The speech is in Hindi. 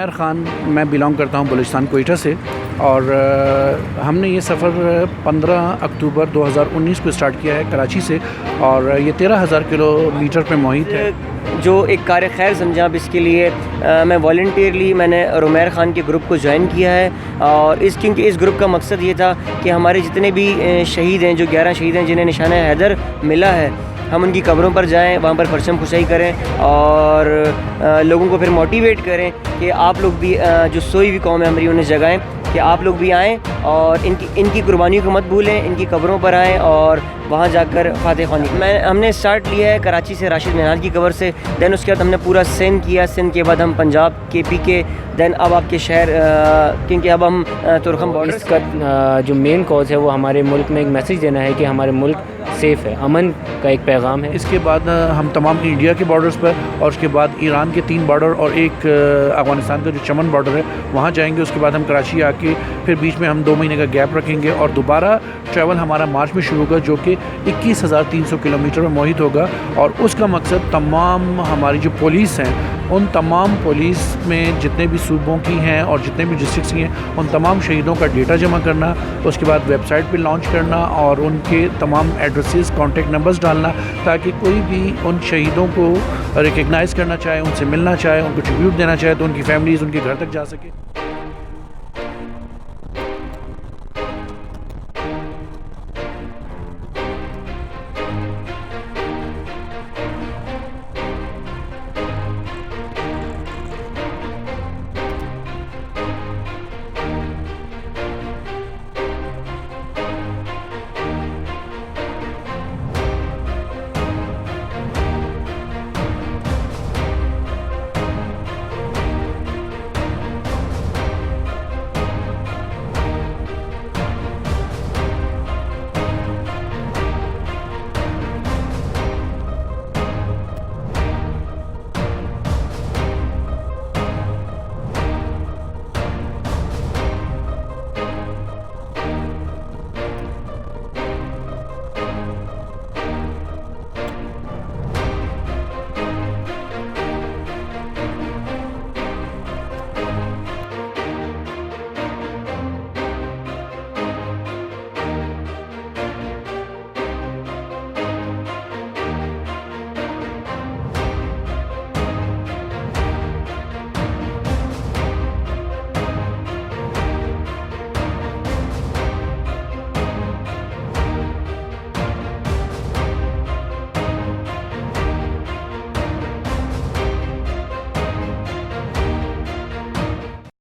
उमैर ख़ान, मैं बिलोंग करता हूँ बलूचिस्तान कोयटा से और हमने ये सफ़र 15 अक्टूबर 2019 को स्टार्ट किया है कराची से और ये 13,000 किलोमीटर पे मुहित है। जो एक कार्य खैर समझा, अब इसके लिए मैं वॉलंटियरली मैंने उमैर ख़ान के ग्रुप को ज्वाइन किया है और क्योंकि इस ग्रुप का मकसद ये था कि हमारे जितने भी शहीद हैं, जो 11 शहीद हैं जिन्हें निशान हैदर मिला है, हम उनकी कब्रों पर जाएं, वहाँ पर परचम खुशाई करें और लोगों को फिर मोटिवेट करें कि आप लोग भी जो सोई हुई कौम है हमारी उन्हें जगाएं कि आप लोग भी आएँ और इनकी कुर्बानियों को मत भूलें, इनकी कब्रों पर आएँ और वहाँ जाकर फातह ख्वानी। हमने स्टार्ट लिया है कराची से, राशिद निहाल की कब्र से, दैन उसके बाद हमने पूरा सिंध किया, सिंध के बाद हम पंजाब KP के, दैन अब आपके शहर, क्योंकि अब हम तुरखम बॉर्डर। इसका जो मेन कॉज है वो हमारे मुल्क में एक मैसेज देना है कि हमारे मुल्क सेफ़ है, अमन का एक पैगाम है। इसके बाद हम तमाम इंडिया के बॉर्डर्स पर और उसके बाद ईरान के 3 बॉर्डर और एक अफ़गानिस्तान का जो चमन बॉर्डर है वहाँ जाएंगे। उसके बाद हम कराची आके फिर बीच में हम 2 महीने का गैप रखेंगे और दोबारा ट्रैवल हमारा मार्च में शुरू होगा जो कि 21,300 किलोमीटर में मुहित होगा। और उसका मकसद तमाम हमारी जो पुलिस हैं, उन तमाम पुलिस में जितने भी सूबों की हैं और जितने भी डिस्ट्रिक्ट्स की हैं, उन तमाम शहीदों का डेटा जमा करना, उसके बाद वेबसाइट पे लॉन्च करना और उनके तमाम एड्रेसेस, कॉन्टेक्ट नंबर्स डालना ताकि कोई भी उन शहीदों को रिकग्नाइज़ करना चाहे, उनसे मिलना चाहे, उनको ट्रिब्यूट देना चाहे तो उनकी फैमिलीज़ उनके घर तक जा सके।